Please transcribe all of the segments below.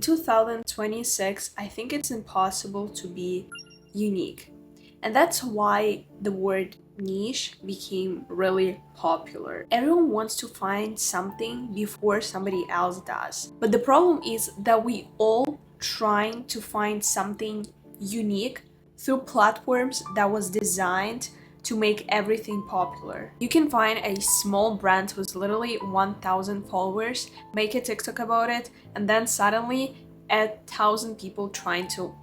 2026, I think it's impossible to be unique. And that's why the word niche became really popular. Everyone wants to find something before somebody else does. But the problem is that we all trying to find something unique through platforms that was designed to make everything popular. You can find a small brand who's literally 1,000 followers, make a TikTok about it, and then suddenly 1,000 people trying to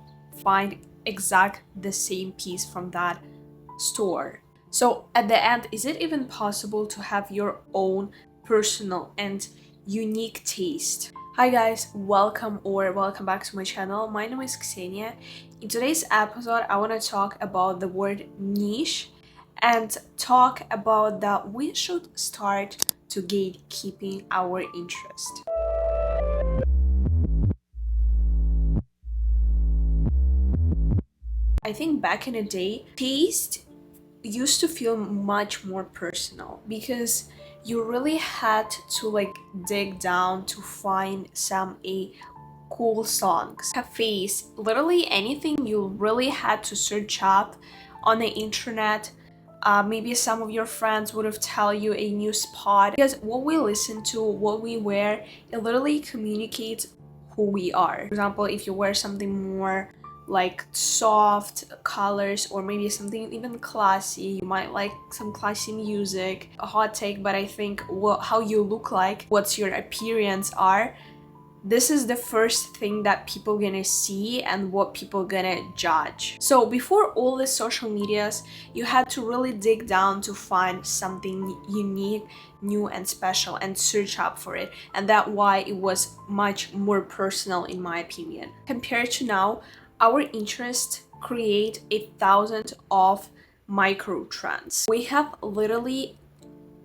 find exact the same piece from that store. So at the end, is it even possible to have your own personal and unique taste? Hi guys, welcome back to my channel. My name is Ksenia. In today's episode, I want to talk about the word niche and talk about that we should start to gatekeeping our interest. I think back in the day, taste used to feel much more personal because you really had to dig down to find some cool songs. Cafes, literally anything you really had to search up on the internet. Maybe some of your friends would have tell you a new spot, because what we listen to, what we wear, it literally communicates who we are. For example, if you wear something more like soft colors or maybe something even classy, you might like some classy music. A hot take, but I think how you look like, what's your appearance are, this is the first thing that people gonna see and what people gonna judge. So before all the social medias, you had to really dig down to find something unique, new and special and search up for it. And that's why it was much more personal in my opinion. Compared to now, our interests create 1,000 of micro trends. We have literally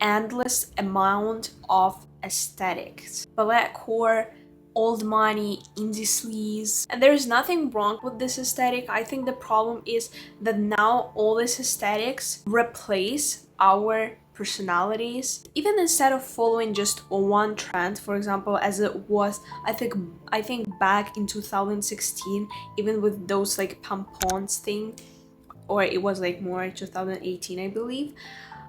endless amount of aesthetics. Balletcore, old money, indie sleaze. And there is nothing wrong with this aesthetic. I think the problem is that now all these aesthetics replace our personalities. Even instead of following just one trend, for example, as it was, I think back in 2016, even with those like pompons thing, or it was like more 2018, I believe.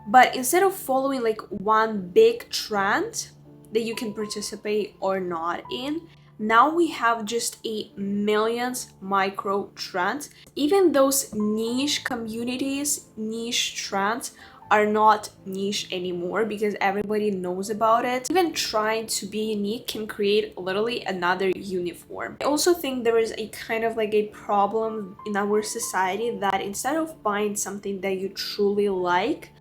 But instead of following like one big trend that you can participate or not in, now we have just millions micro trends. Even those niche communities, niche trends are not niche anymore because everybody knows about it. Even trying to be unique can create literally another uniform. I also think there is a kind of like a problem in our society that instead of buying something that you truly like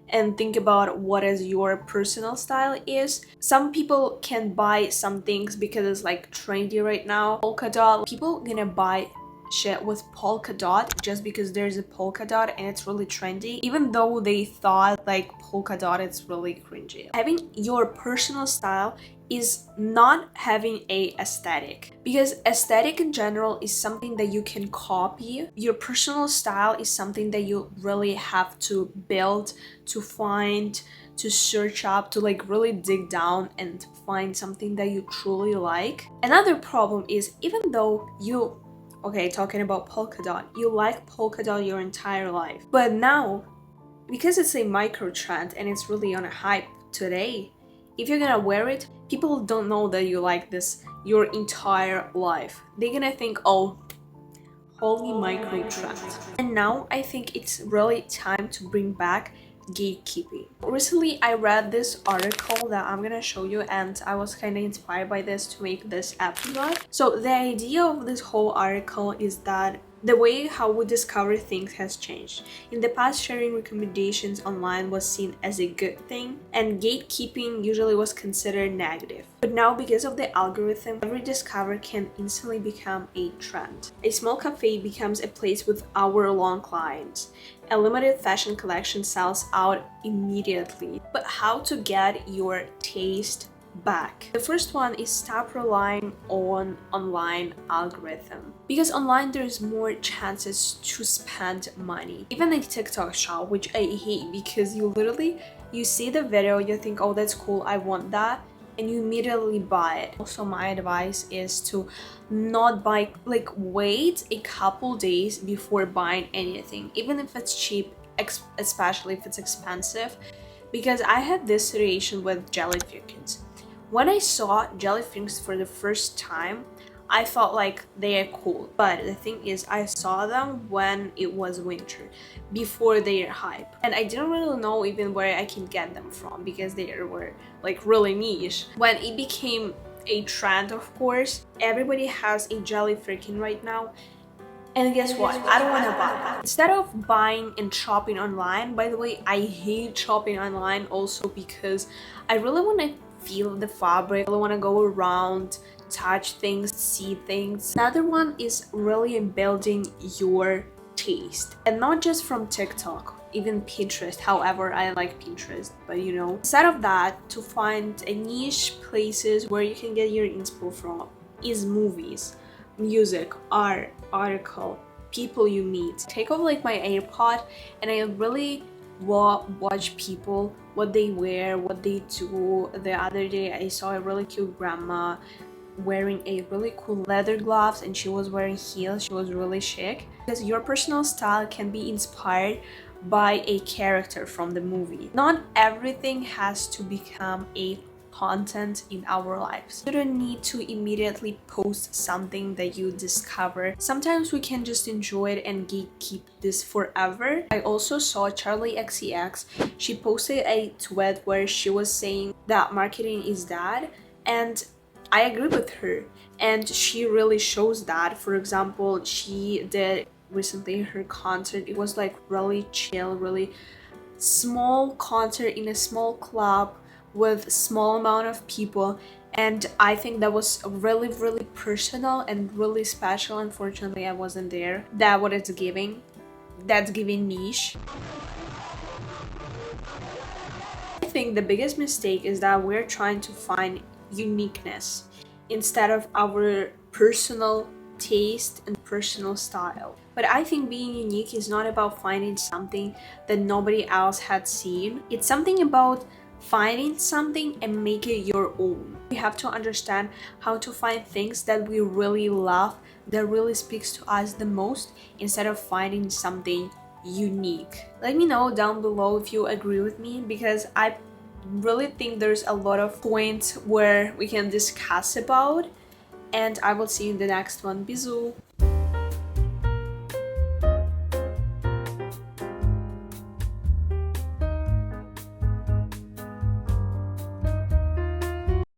and think about what is your personal style is, some people can buy some things because it's like trendy right now. Polka dot, people gonna buy shit with polka dot just because there's a polka dot and it's really trendy, even though they thought like polka dot is really cringy. Having your personal style is not having a aesthetic, because aesthetic in general is something that you can copy. Your personal style is something that you really have to build, to find, to search up, to like really dig down and find something that you truly like. Another problem is, even though you, okay, talking about polka dot, you like polka dot your entire life, but now because it's a micro trend and it's really on a hype today, if you're gonna wear it, people don't know that you like this your entire life. They're gonna think, oh, holy micro trend. And now I think it's really time to bring back gatekeeping. Recently I read this article that I'm gonna show you, and I was kind of inspired by this to make this episode. So the idea of this whole article is that the way how we discover things has changed. In the past, sharing recommendations online was seen as a good thing, and gatekeeping usually was considered negative. But now, because of the algorithm, every discover can instantly become a trend. A small cafe becomes a place with hour-long lines. A limited fashion collection sells out immediately. But how to get your taste back? The first one is stop relying on online algorithm, because online there's more chances to spend money. Even a TikTok shop, which I hate, because you see the video, you think, oh, that's cool, I want that, and you immediately buy it. Also, my advice is to not buy, like, wait a couple days before buying anything, even if it's cheap, especially if it's expensive, because I had this situation with jellyfish. When I saw jellyfish for the first time, I felt like they are cool, but the thing is, I saw them when it was winter, before their hype, and I didn't really know even where I can get them from because they were like really niche. When it became a trend, of course, everybody has a jellyfish right now. And guess what? I don't want to buy that. Instead of buying and shopping online, by the way, I hate shopping online also because I really want to feel the fabric. I really want to go around, touch things, see things. Another one is really in building your taste, and not just from TikTok, even Pinterest. However, I like Pinterest, but you know, instead of that, to find a niche places where you can get your inspo from is movies, music, art, article, people you meet. Take off like my AirPod and I really watch people, what they wear, what they do. The other day I saw a really cute grandma wearing a really cool leather gloves and she was wearing heels. She was really chic. Because your personal style can be inspired by a character from the movie. Not everything has to become a content in our lives. You don't need to immediately post something that you discover. Sometimes we can just enjoy it and gatekeep this forever. I also saw Charlie XCX. She posted a tweet where she was saying that marketing is dead, and I agree with her, and she really shows that. For example, she did recently her concert. It was like really chill, really small concert in a small club with small amount of people, and I think that was really personal and really special. Unfortunately, I wasn't there. That's what it's giving. That's giving niche. I think the biggest mistake is that we're trying to find uniqueness instead of our personal taste and personal style. But I think being unique is not about finding something that nobody else had seen. It's something about finding something and make it your own. We have to understand how to find things that we really love, that really speaks to us the most, instead of finding something unique. Let me know down below if you agree with me, because I really think there's a lot of points where we can discuss about, and I will see you in the next one. Bisous!